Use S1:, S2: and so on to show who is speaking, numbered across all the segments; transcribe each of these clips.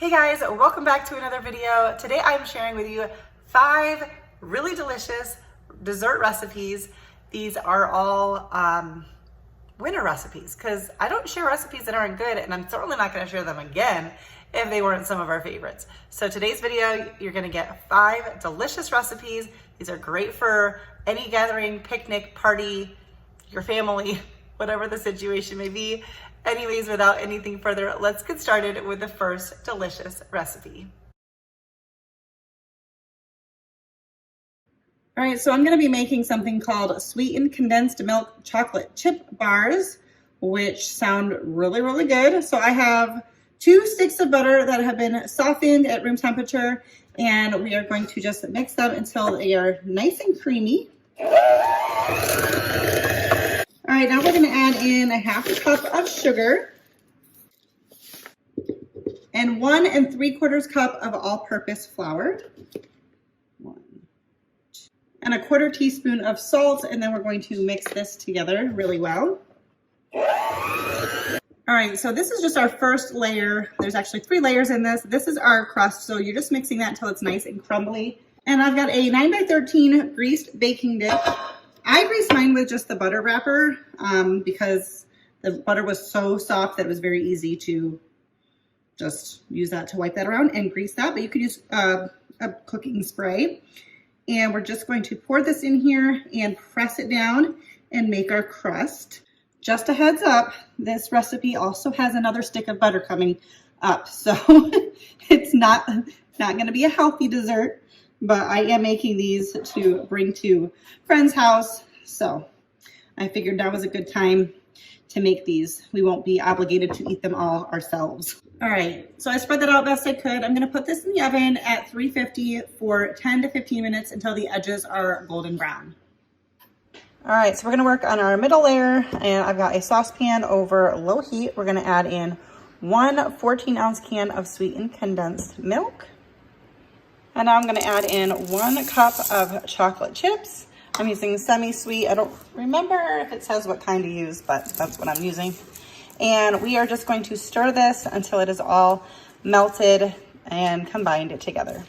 S1: Hey guys, welcome back to another video. Today I'm sharing with you 5 really delicious dessert recipes. These are all winter recipes because I don't share recipes that aren't good, and I'm certainly not going to share them again if they weren't some of our favorites. So today's video, you're going to get 5 delicious recipes. These are great for any gathering, picnic, party, your family, whatever the situation may be. Anyways, without anything further, let's get started with the first delicious recipe. All right, so I'm gonna be making something called Sweetened Condensed Milk Chocolate Chip Bars, which sound really, really good. So I have 2 sticks of butter that have been softened at room temperature, and we are going to just mix them until they are nice and creamy. All right, now we're gonna add in 1/2 cup of sugar and 1 3/4 cup of all-purpose flour, and 1/4 teaspoon of salt, and then we're going to mix this together really well. All right, so this is just our first layer. There's actually 3 layers in this. This is our crust, so you're just mixing that until it's nice and crumbly. And I've got a 9x13 greased baking dish. I greased mine with just the butter wrapper because the butter was so soft that it was very easy to just use that to wipe that around and grease that, but you could use a cooking spray. And we're just going to pour this in here and press it down and make our crust. Just a heads up, this recipe also has another stick of butter coming up, so it's not going to be a healthy dessert. But I am making these to bring to friend's house, so I figured that was a good time to make these. We won't be obligated to eat them all ourselves. All right, so I spread that out best I could. I'm gonna put this in the oven at 350 for 10 to 15 minutes until the edges are golden brown. All right, so we're gonna work on our middle layer, and I've got a saucepan over low heat. We're gonna add in 1 14-ounce can of sweetened condensed milk. And now I'm gonna add in 1 cup of chocolate chips. I'm using semi-sweet. I don't remember if it says what kind to use, but that's what I'm using. And we are just going to stir this until it is all melted and combined together.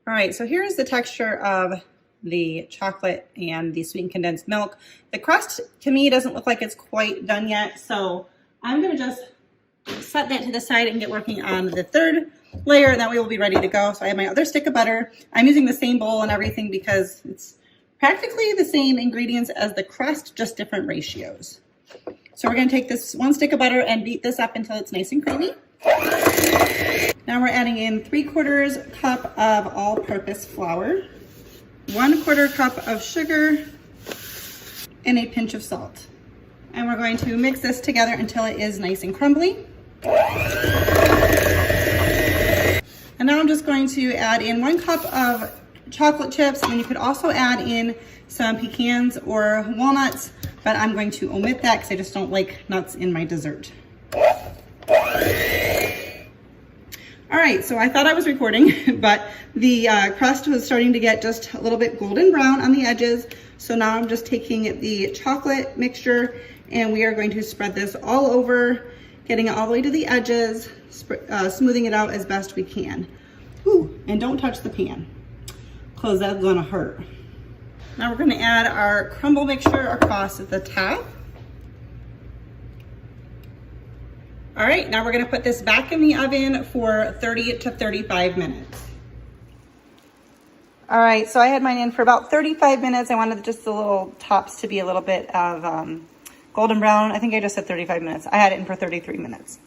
S1: All right, so here's the texture of the chocolate and the sweetened condensed milk. The crust, to me, doesn't look like it's quite done yet, so I'm gonna just set that to the side and get working on the 3rd layer, and that way we'll be ready to go. So I have my other stick of butter. I'm using the same bowl and everything because it's practically the same ingredients as the crust, just different ratios. So we're gonna take this 1 stick of butter and beat this up until it's nice and creamy. Now we're adding in 3/4 cup of all-purpose flour, 1/4 cup of sugar, and a pinch of salt. And we're going to mix this together until it is nice and crumbly. And now I'm just going to add in 1 cup of chocolate chips, and you could also add in some pecans or walnuts, but I'm going to omit that because I just don't like nuts in my dessert. All right, so I thought I was recording, but the crust was starting to get just a little bit golden brown on the edges. So now I'm just taking the chocolate mixture, and we are going to spread this all over, getting it all the way to the edges, smoothing it out as best we can. Ooh, and don't touch the pan, because that's gonna hurt. Now we're gonna add our crumble mixture across the top. All right, now we're gonna put this back in the oven for 30 to 35 minutes. All right, so I had mine in for about 35 minutes. I wanted just the little tops to be a little bit of golden brown. I think I just said 35 minutes. I had it in for 33 minutes.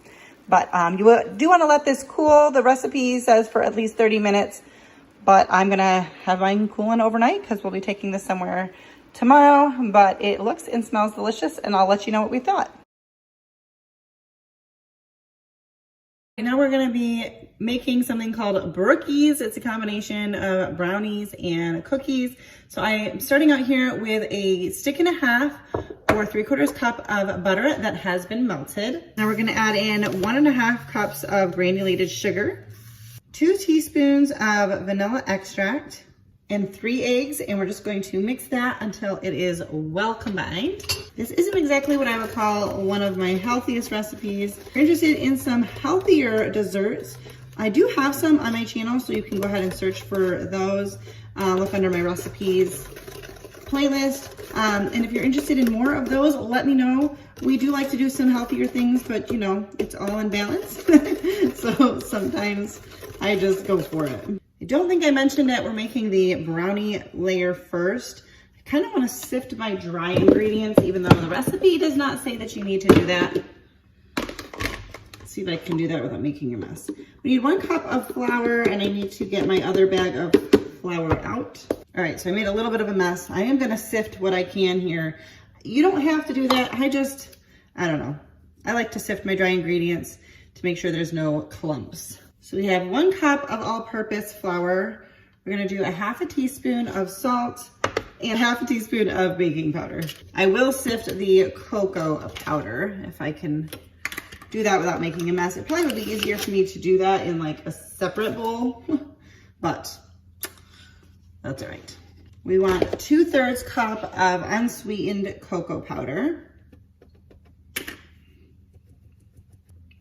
S1: But you do want to let this cool. The recipe says for at least 30 minutes, but I'm gonna have mine cooling overnight because we'll be taking this somewhere tomorrow. But it looks and smells delicious, and I'll let you know what we thought. Now we're gonna be making something called Brookies. It's a combination of brownies and cookies. So I am starting out here with a 1.5 stick or 3/4 cup of butter that has been melted. Now we're gonna add in 1.5 cups of granulated sugar, 2 teaspoons of vanilla extract, and 3 eggs, and we're just going to mix that until it is well combined. This isn't exactly what I would call one of my healthiest recipes. If you're interested in some healthier desserts, I do have some on my channel, so you can go ahead and search for those. Look under my recipes playlist. And if you're interested in more of those, let me know. We do like to do some healthier things, but you know, it's all in balance. So sometimes I just go for it. I don't think I mentioned that we're making the brownie layer first. I kind of want to sift my dry ingredients, even though the recipe does not say that you need to do that. Let's see if I can do that without making a mess. We need 1 cup of flour, and I need to get my other bag of flour out. All right, so I made a little bit of a mess. I am gonna sift what I can here. You don't have to do that. I don't know. I like to sift my dry ingredients to make sure there's no clumps. So we have 1 cup of all-purpose flour. We're gonna do a 1/2 teaspoon of salt and 1/2 teaspoon of baking powder. I will sift the cocoa powder if I can do that without making a mess. It probably would be easier for me to do that in like a separate bowl, but that's all right. We want 2/3 cup of unsweetened cocoa powder.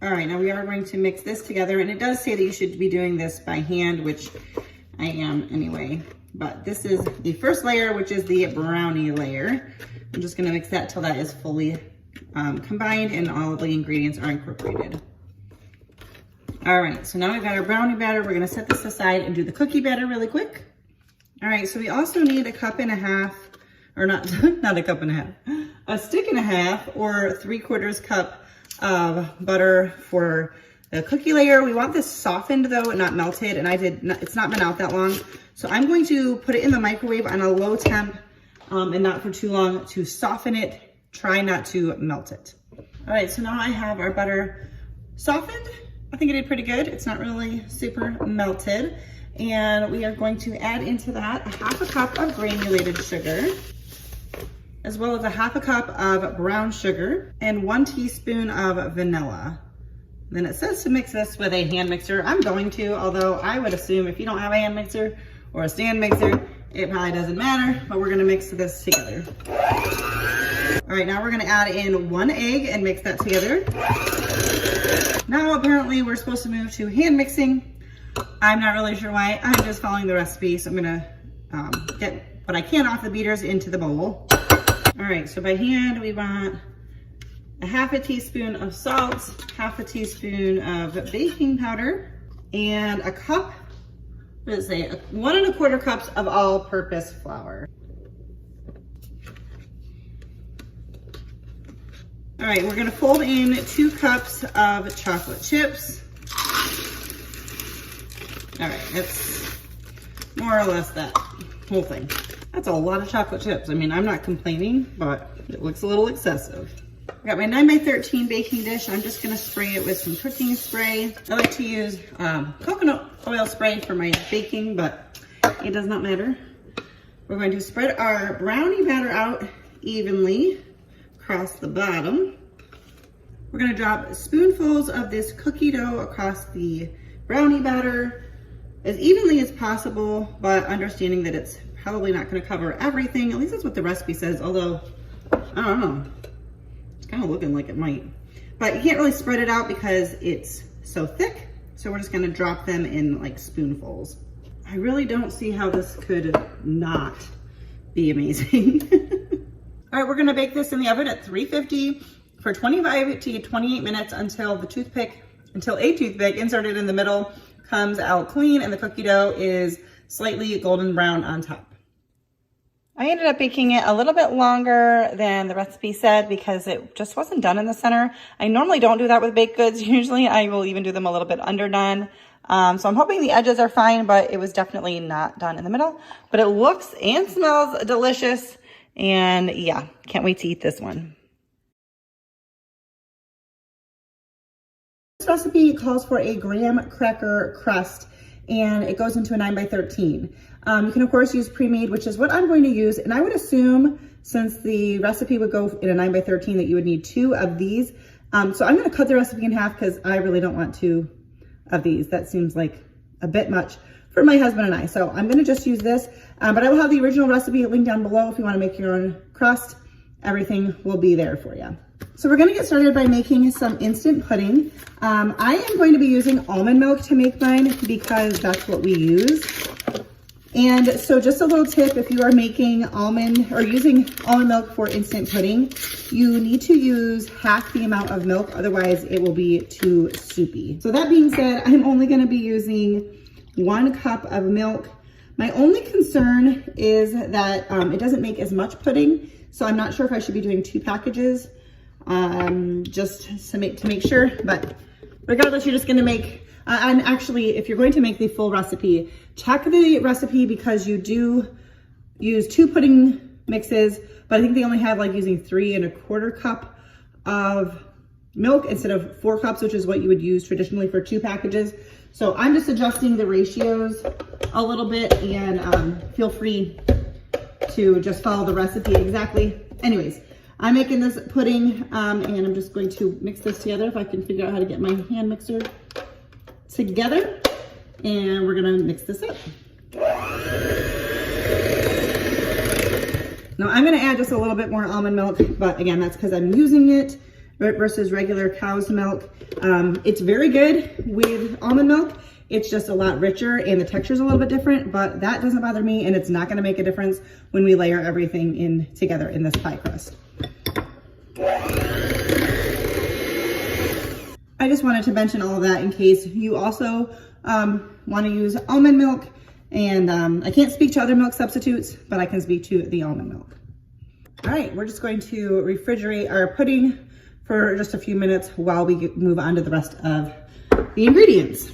S1: All right, now we are going to mix this together, and it does say that you should be doing this by hand, which I am anyway. But this is the first layer, which is the brownie layer. I'm just gonna mix that till that is fully combined and all of the ingredients are incorporated. All right, so now we've got our brownie batter. We're gonna set this aside and do the cookie batter really quick. All right, so we also need 1.5 cups, or not a cup and a half, a stick and a half or 3/4 cup of butter for the cookie layer. We want this softened though, and not melted, and it's not been out that long. So I'm going to put it in the microwave on a low temp and not for too long to soften it. Try not to melt it. All right, so now I have our butter softened. I think it did pretty good. It's not really super melted. And we are going to add into that 1/2 cup of granulated sugar, as well as 1/2 cup of brown sugar and 1 teaspoon of vanilla. Then it says to mix this with a hand mixer. I'm going to, although I would assume if you don't have a hand mixer or a stand mixer, it probably doesn't matter, but we're gonna mix this together. All right, now we're gonna add in 1 egg and mix that together. Now apparently we're supposed to move to hand mixing. I'm not really sure why. I'm just following the recipe, so I'm gonna get what I can off the beaters into the bowl. All right, so by hand we want 1/2 teaspoon of salt, 1/2 teaspoon of baking powder, and a cup, what does it say, 1 1/4 cups of all-purpose flour. All right, we're gonna fold in 2 cups of chocolate chips. All right, that's more or less that whole thing. That's a lot of chocolate chips. I mean, I'm not complaining, but it looks a little excessive. I got my 9x13 baking dish. I'm just gonna spray it with some cooking spray. I like to use coconut oil spray for my baking, but it does not matter. We're going to spread our brownie batter out evenly across the bottom. We're gonna drop spoonfuls of this cookie dough across the brownie batter as evenly as possible, but understanding that it's probably not gonna cover everything. At least that's what the recipe says, although, I don't know. It's kind of looking like it might. But you can't really spread it out because it's so thick. So we're just gonna drop them in like spoonfuls. I really don't see how this could not be amazing. All right, we're gonna bake this in the oven at 350 for 25 to 28 minutes until a toothpick inserted in the middle comes out clean and the cookie dough is slightly golden brown on top. I ended up baking it a little bit longer than the recipe said because it just wasn't done in the center. I normally don't do that with baked goods. Usually I will even do them a little bit underdone. So I'm hoping the edges are fine, but it was definitely not done in the middle. But it looks and smells delicious. And yeah, can't wait to eat this one. This recipe calls for a graham cracker crust, and it goes into a 9x13. You can of course use pre-made, which is what I'm going to use. And I would assume, since the recipe would go in a 9x13, that you would need 2 of these. So I'm going to cut the recipe in half because I really don't want 2 of these. That seems like a bit much for my husband and I. So I'm gonna just use this, but I will have the original recipe linked down below if you wanna make your own crust. Everything will be there for you. So we're gonna get started by making some instant pudding. I am going to be using almond milk to make mine because that's what we use. And so just a little tip, if you are making almond or using almond milk for instant pudding, you need to use half the amount of milk, otherwise it will be too soupy. So that being said, I'm only gonna be using 1 cup of milk. My only concern is that it doesn't make as much pudding, so I'm not sure if I should be doing 2 packages, just to make sure, but regardless, you're just gonna make, and actually, if you're going to make the full recipe, check the recipe because you do use 2 pudding mixes, but I think they only have like using 3 1/4 cup of milk instead of 4 cups, which is what you would use traditionally for 2 packages. So I'm just adjusting the ratios a little bit, and feel free to just follow the recipe exactly. Anyways, I'm making this pudding, and I'm just going to mix this together if I can figure out how to get my hand mixer together, and we're gonna mix this up. Now I'm gonna add just a little bit more almond milk, but again, that's because I'm using it versus regular cow's milk. It's very good with almond milk. It's just a lot richer and the texture is a little bit different, but that doesn't bother me, and it's not gonna make a difference when we layer everything in together in this pie crust. I just wanted to mention all of that in case you also want to use almond milk, and I can't speak to other milk substitutes, but I can speak to the almond milk. All right, we're just going to refrigerate our pudding for just a few minutes while we move on to the rest of the ingredients.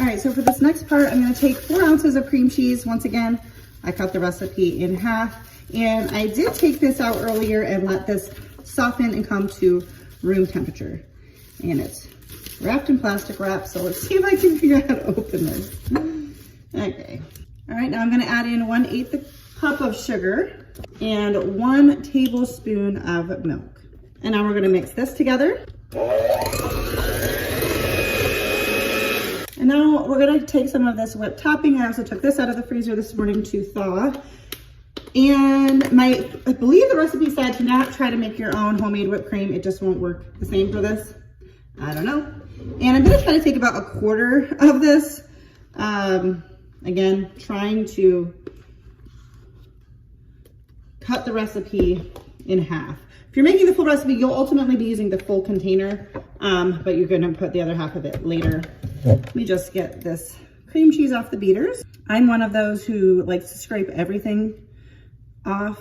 S1: All right, so for this next part, I'm going to take 4 ounces of cream cheese. Once again, I cut the recipe in half, and I did take this out earlier and let this soften and come to room temperature. And it's wrapped in plastic wrap, so let's see if I can figure out how to open this. Okay. All right, now I'm gonna add in 1/8 cup of sugar and 1 tablespoon of milk. And now we're gonna mix this together. And now we're gonna take some of this whipped topping. I also took this out of the freezer this morning to thaw. And I believe the recipe said to not try to make your own homemade whipped cream. It just won't work the same for this. I don't know. And I'm gonna try to take about 1/4 of this. Again, trying to cut the recipe in half. If you're making the full recipe, you'll ultimately be using the full container, but you're gonna put the other half of it later. Let me just get this cream cheese off the beaters. I'm one of those who likes to scrape everything off,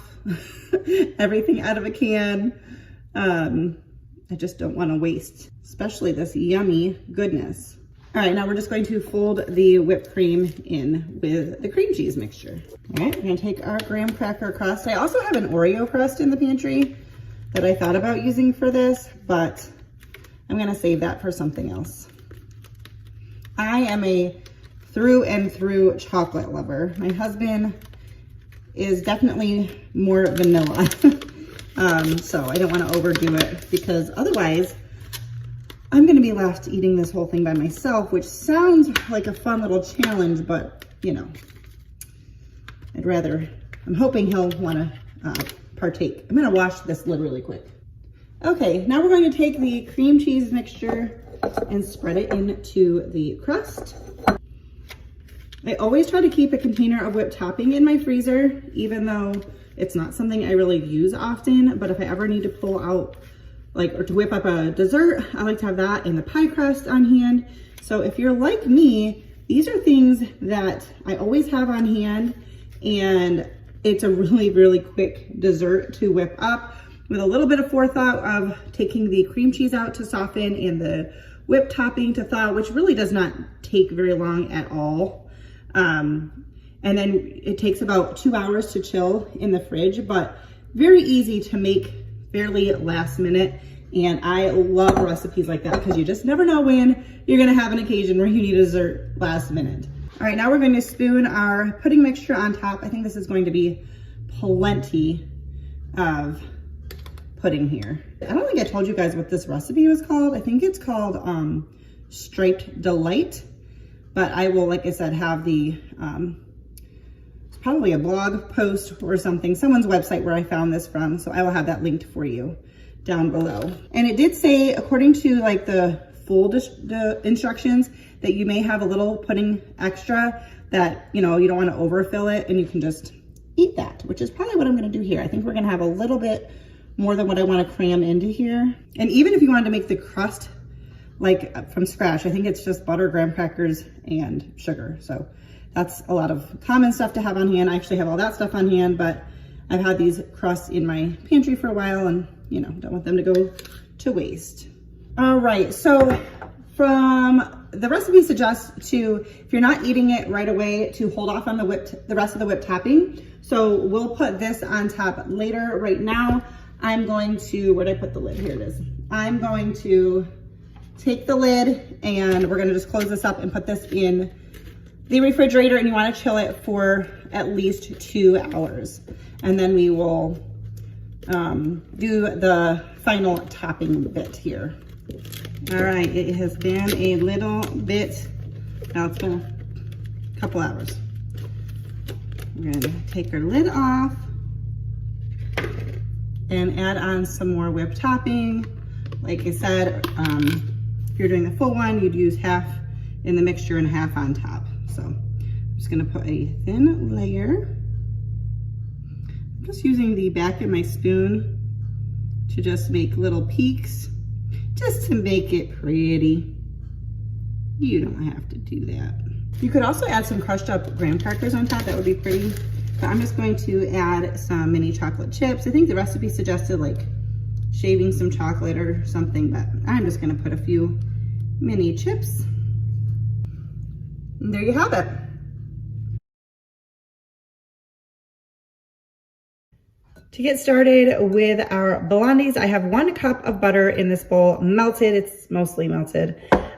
S1: everything out of a can. I just don't want to waste, especially this yummy goodness. All right, now we're just going to fold the whipped cream in with the cream cheese mixture. All right, we're gonna take our graham cracker crust. I also have an Oreo crust in the pantry that I thought about using for this, but I'm gonna save that for something else. I am a through and through chocolate lover. My husband is definitely more vanilla. So I don't want to overdo it because otherwise I'm going to be left eating this whole thing by myself, which sounds like a fun little challenge, but you know, I'm hoping he'll want to partake. I'm going to wash this lid really quick. Okay, now we're going to take the cream cheese mixture and spread it into the crust. I always try to keep a container of whipped topping in my freezer, even though it's not something I really use often, but if I ever need to pull out, or to whip up a dessert, I like to have that and the pie crust on hand. So if you're like me, these are things that I always have on hand, and it's a really, really quick dessert to whip up with a little bit of forethought of taking the cream cheese out to soften and the whipped topping to thaw, which really does not take very long at all. And then it takes about 2 hours to chill in the fridge, but very easy to make fairly last minute. And I love recipes like that because you just never know when you're gonna have an occasion where you need a dessert last minute. All right, now we're going to spoon our pudding mixture on top. I think this is going to be plenty of pudding here. I don't think I told you guys what this recipe was called. I think it's called Striped Delight. but I will, like I said, have the, it's probably a blog post or something, someone's website where I found this from. So I will have that linked for you down below. And it did say, according to like the full the instructions, that you may have a little pudding extra that, you know, you don't want to overfill it and you can just eat that, which is probably what I'm going to do here. I think we're going to have a little bit more than what I want to cram into here. And even if you wanted to make the crust like from scratch, I think it's just butter, graham crackers, and sugar. So that's a lot of common stuff to have on hand. I actually have all that stuff on hand, but I've had these crusts in my pantry for a while and, you know, don't want them to go to waste. All right, so from the recipe suggests to, if you're not eating it right away, to hold off on the rest of the whipped topping. So we'll put this on top later. Right now, I'm going to, where'd I put the lid? Here it is. I'm going to take the lid and we're gonna just close this up and put this in the refrigerator, and you wanna chill it for at least 2 hours. And then we will do the final topping bit here. All right, it has been a little bit, now it's been a couple hours. We're gonna take our lid off and add on some more whipped topping. Like I said, if you're doing the full one, you'd use half in the mixture and half on top. So I'm just gonna put a thin layer. I'm just using the back of my spoon to just make little peaks, just to make it pretty. You don't have to do that. You could also add some crushed up graham crackers on top, that would be pretty. But I'm just going to add some mini chocolate chips. I think the recipe suggested like shaving some chocolate or something, but I'm just gonna put a few mini chips. And there you have it. To get started with our blondies, I have 1 cup of butter in this bowl, melted. It's mostly melted.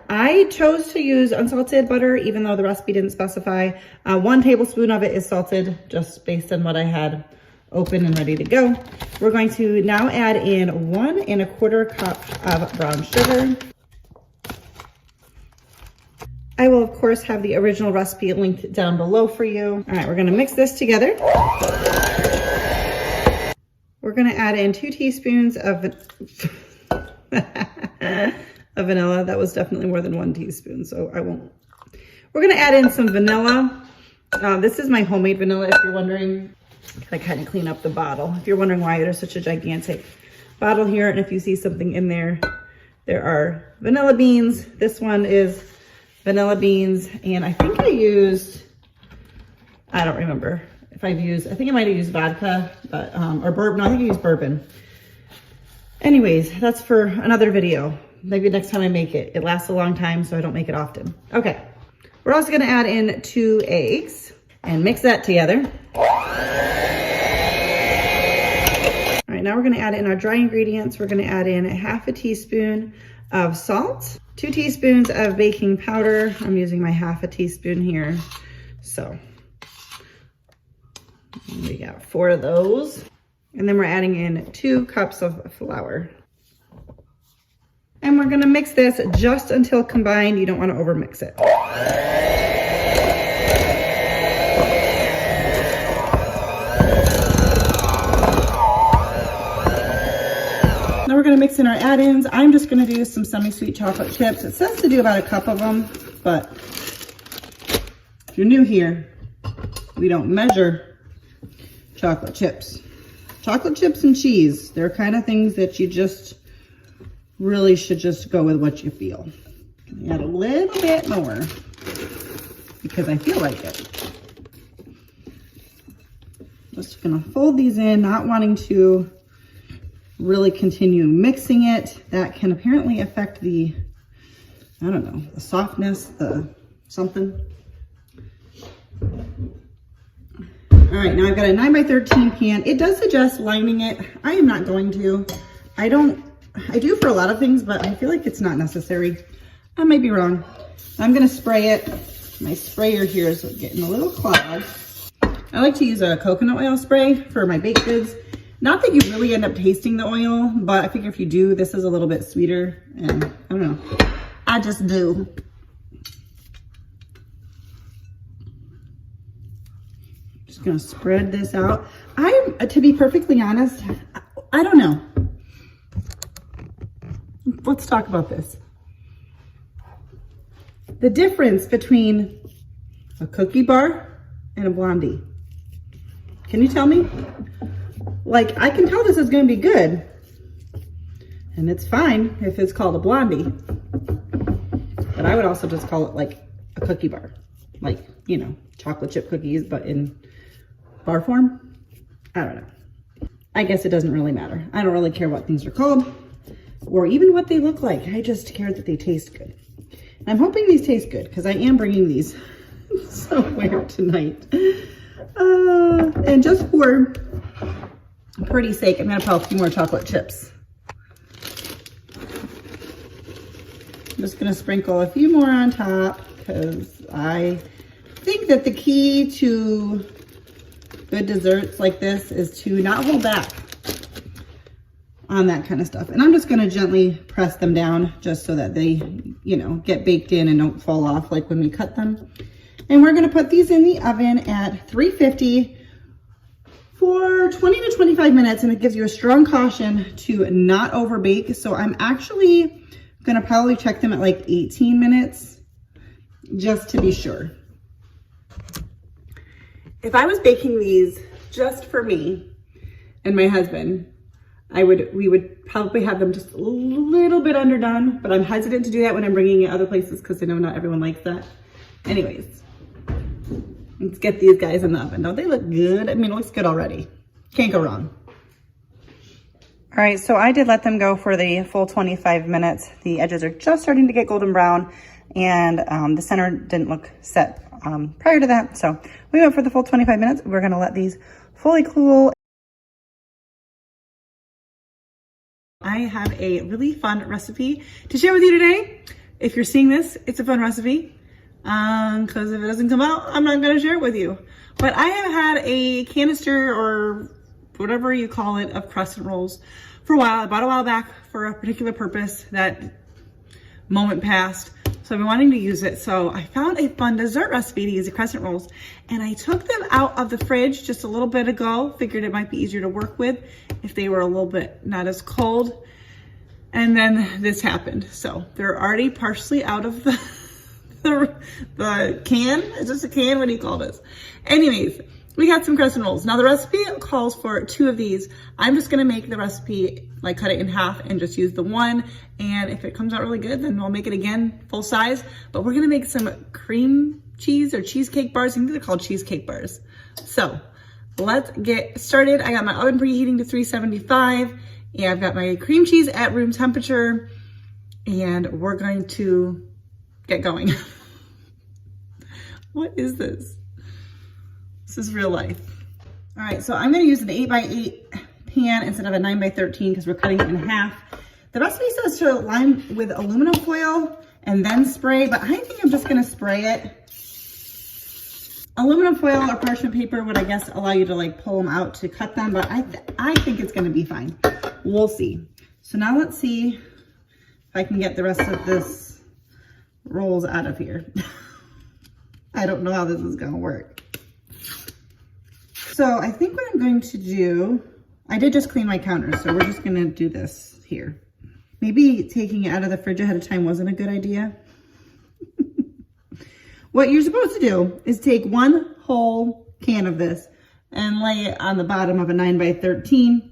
S1: I chose to use unsalted butter, even though the recipe didn't specify. 1 tablespoon of it is salted, just based on what I had open and ready to go. We're going to now add in 1 1/4 cup of brown sugar. I will, of course, have the original recipe linked down below for you. All right, we're gonna mix this together. We're gonna add in 2 teaspoons of vanilla. That was definitely more than 1 teaspoon, so I won't. We're gonna add in some vanilla. This is my homemade vanilla, if you're wondering. I kind of clean up the bottle. If you're wondering why there's such a gigantic bottle here, and if you see something in there, there are vanilla beans. This one is vanilla beans, and I think I used, I don't remember if I've used, I think I might have used vodka, but, or bourbon, no, I think I used bourbon. Anyways, that's for another video. Maybe next time I make it. It lasts a long time, so I don't make it often. Okay, we're also gonna add in 2 eggs and mix that together. All right, now we're gonna add in our dry ingredients. We're gonna add in 1/2 teaspoon of salt, 2 teaspoons of baking powder. I'm using my 1/2 teaspoon here. So we got 4 of those. And then we're adding in 2 cups of flour. And we're gonna mix this just until combined. You don't wanna overmix it. Now we're gonna mix in our add-ins. I'm just gonna do some semi-sweet chocolate chips. It says to do about 1 cup of them, but if you're new here, we don't measure chocolate chips. Chocolate chips and cheese, they're kind of things that you just really should just go with what you feel. Add a little bit more because I feel like it. Just gonna fold these in, not wanting to really continue mixing it. That can apparently affect the, I don't know, the softness, the something. All right, now I've got a 9x13 pan. It does suggest lining it. I am not going to. I do for a lot of things, but I feel like it's not necessary. I might be wrong. I'm gonna spray it. My sprayer here is getting a little clogged. I like to use a coconut oil spray for my baked goods. Not that you really end up tasting the oil, but I figure if you do, this is a little bit sweeter, and I don't know. I just do. gonna spread this out. To be perfectly honest, I don't know. Let's talk about this. The difference between a cookie bar and a Blondie. Can you tell me? Like, I can tell this is gonna be good. And it's fine if it's called a Blondie. But I would also just call it like a cookie bar. Like, you know, chocolate chip cookies, but in bar form. I don't know. I guess it doesn't really matter. I don't really care what things are called or even what they look like. I just care that they taste good. And I'm hoping these taste good because I am bringing these somewhere tonight. And just for pretty's sake, I'm gonna put a few more chocolate chips. I'm just gonna sprinkle a few more on top because I think that the key to good desserts like this is to not hold back on that kind of stuff. And I'm just gonna gently press them down just so that they, you know, get baked in and don't fall off like when we cut them. And we're gonna put these in the oven at 350 for 20 to 25 minutes, and it gives you a strong caution to not over bake. So I'm actually gonna probably check them at like 18 minutes just to be sure. If I was baking these just for me and my husband, we would probably have them just a little bit underdone, but I'm hesitant to do that when I'm bringing it other places because I know not everyone likes that. Anyways, let's get these guys in the oven. Don't they look good? I mean, it looks good already. Can't go wrong. All right, so I did let them go for the full 25 minutes. The edges are just starting to get golden brown, and the center didn't look set prior to that. So we went for the full 25 minutes. We're gonna let these fully cool. I have a really fun recipe to share with you today. If you're seeing this, it's a fun recipe. Because if it doesn't come out, I'm not gonna share it with you. But I have had a canister or whatever you call it of crescent rolls for a while. I bought a while back for a particular purpose. That moment passed. So I've been wanting to use it. So I found a fun dessert recipe to use the crescent rolls. And I took them out of the fridge just a little bit ago. Figured it might be easier to work with if they were a little bit not as cold. And then this happened. So they're already partially out of the can. Is this a can? What do you call this? Anyways, we got some crescent rolls. Now the recipe calls for 2 of these. I'm just gonna make the recipe, like cut it in half and just use the one. And if it comes out really good, then we'll make it again full size. But we're gonna make some cream cheese or cheesecake bars. I think they're called cheesecake bars. So let's get started. I got my oven preheating to 375. And I've got my cream cheese at room temperature. And we're going to get going. What is this? This is real life. All right, so I'm gonna use an 8x8 pan instead of a 9x13 because we're cutting it in half. The recipe says to line with aluminum foil and then spray, but I think I'm just gonna spray it. Aluminum foil or parchment paper would, I guess, allow you to like pull them out to cut them, but I think it's gonna be fine. We'll see. So now let's see if I can get the rest of this rolls out of here. I don't know how this is gonna work. So I think what I'm going to do, I did just clean my counter, so we're just gonna do this here. Maybe taking it out of the fridge ahead of time wasn't a good idea. What you're supposed to do is take 1 whole can of this and lay it on the bottom of a 9x13,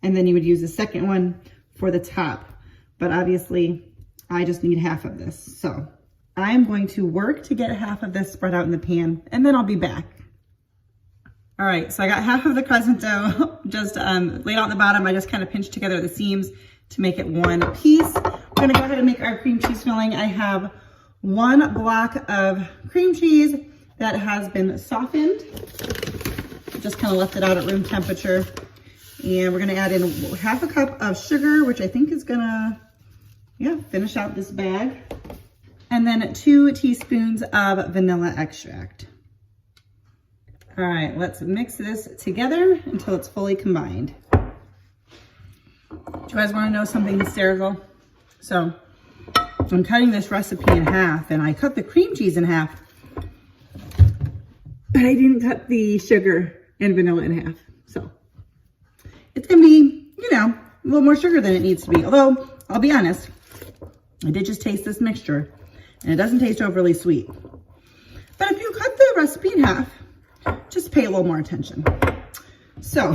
S1: and then you would use the second one for the top. But obviously, I just need half of this. So I'm going to work to get half of this spread out in the pan, and then I'll be back. All right, so I got half of the crescent dough just laid out on the bottom. I just kind of pinched together the seams to make it one piece. We're gonna go ahead and make our cream cheese filling. I have 1 block of cream cheese that has been softened. Just kind of left it out at room temperature. And we're gonna add in half a cup of sugar, which I think is gonna, finish out this bag. And then 2 teaspoons of vanilla extract. All right, let's mix this together until it's fully combined. Do you guys wanna know something hysterical? So I'm cutting this recipe in half, and I cut the cream cheese in half, but I didn't cut the sugar and vanilla in half. So it's gonna be, you know, a little more sugar than it needs to be. Although, I'll be honest, I did just taste this mixture and it doesn't taste overly sweet. But if you cut the recipe in half, just pay a little more attention. So,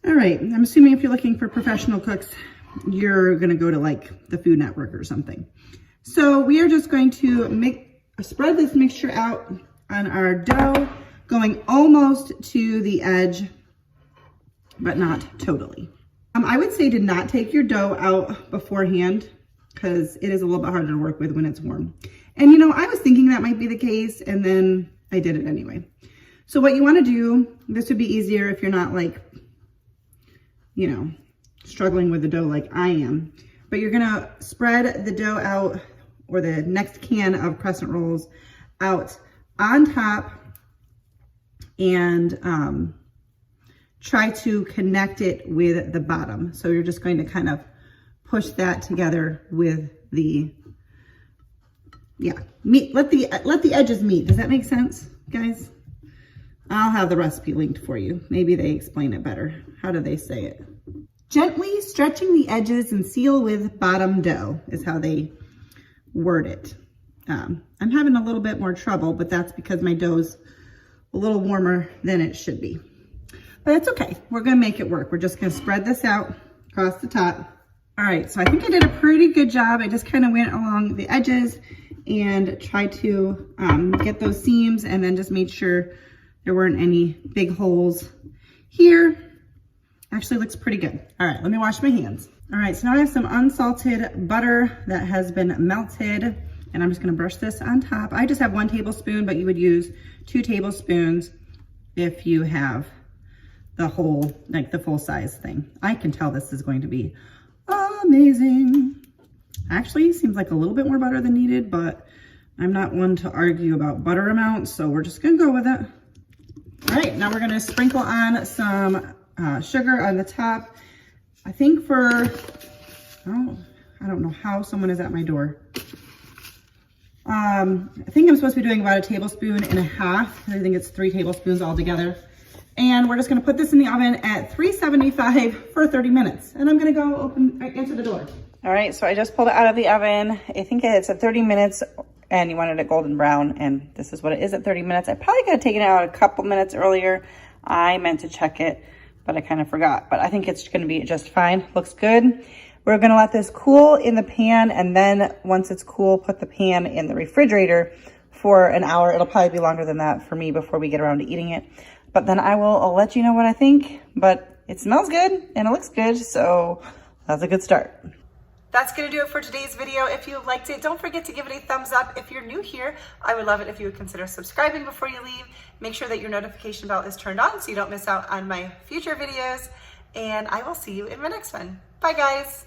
S1: all right, I'm assuming if you're looking for professional cooks, you're gonna go to like the Food Network or something. So we are just going to spread this mixture out on our dough, going almost to the edge, but not totally. I would say to not take your dough out beforehand because it is a little bit harder to work with when it's warm. And you know, I was thinking that might be the case and then I did it anyway. So what you want to do, this would be easier if you're not like, you know, struggling with the dough like I am, but you're gonna spread the dough out, or the next can of crescent rolls out on top, and try to connect it with the bottom. So you're just going to kind of push that together with the, let the edges meet. Does that make sense, guys? I'll have the recipe linked for you. Maybe they explain it better. How do they say it? Gently stretching the edges and seal with bottom dough is how they word it. I'm having a little bit more trouble, but that's because my dough's a little warmer than it should be. But it's okay. We're gonna make it work. We're just gonna spread this out across the top. All right, so I think I did a pretty good job. I just kind of went along the edges and tried to get those seams, and then just made sure there weren't any big holes here. Actually looks pretty good. All right, let me wash my hands. All right, so now I have some unsalted butter that has been melted, and I'm just gonna brush this on top. I just have 1 tablespoon, but you would use 2 tablespoons if you have the whole, like the full size thing. I can tell this is going to be amazing. Actually, seems like a little bit more butter than needed, but I'm not one to argue about butter amounts, so we're just gonna go with it. All right, now we're gonna sprinkle on some sugar on the top. I think I don't know how someone is at my door. I think I'm supposed to be doing about 1.5 tablespoons. I think it's 3 tablespoons altogether. And we're just gonna put this in the oven at 375 for 30 minutes. And I'm gonna go answer the door. All right, so I just pulled it out of the oven. I think it's at 30 minutes and you wanted it golden brown, and this is what it is at 30 minutes. I probably could have taken it out a couple minutes earlier. I meant to check it, but I kind of forgot. But I think it's gonna be just fine. Looks good. We're gonna let this cool in the pan, and then once it's cool, put the pan in the refrigerator for an hour. It'll probably be longer than that for me before we get around to eating it. But then I'll let you know what I think. But it smells good and it looks good, so that's a good start. That's gonna do it for today's video. If you liked it, don't forget to give it a thumbs up. If you're new here, I would love it if you would consider subscribing before you leave. Make sure that your notification bell is turned on so you don't miss out on my future videos. And I will see you in my next one. Bye, guys.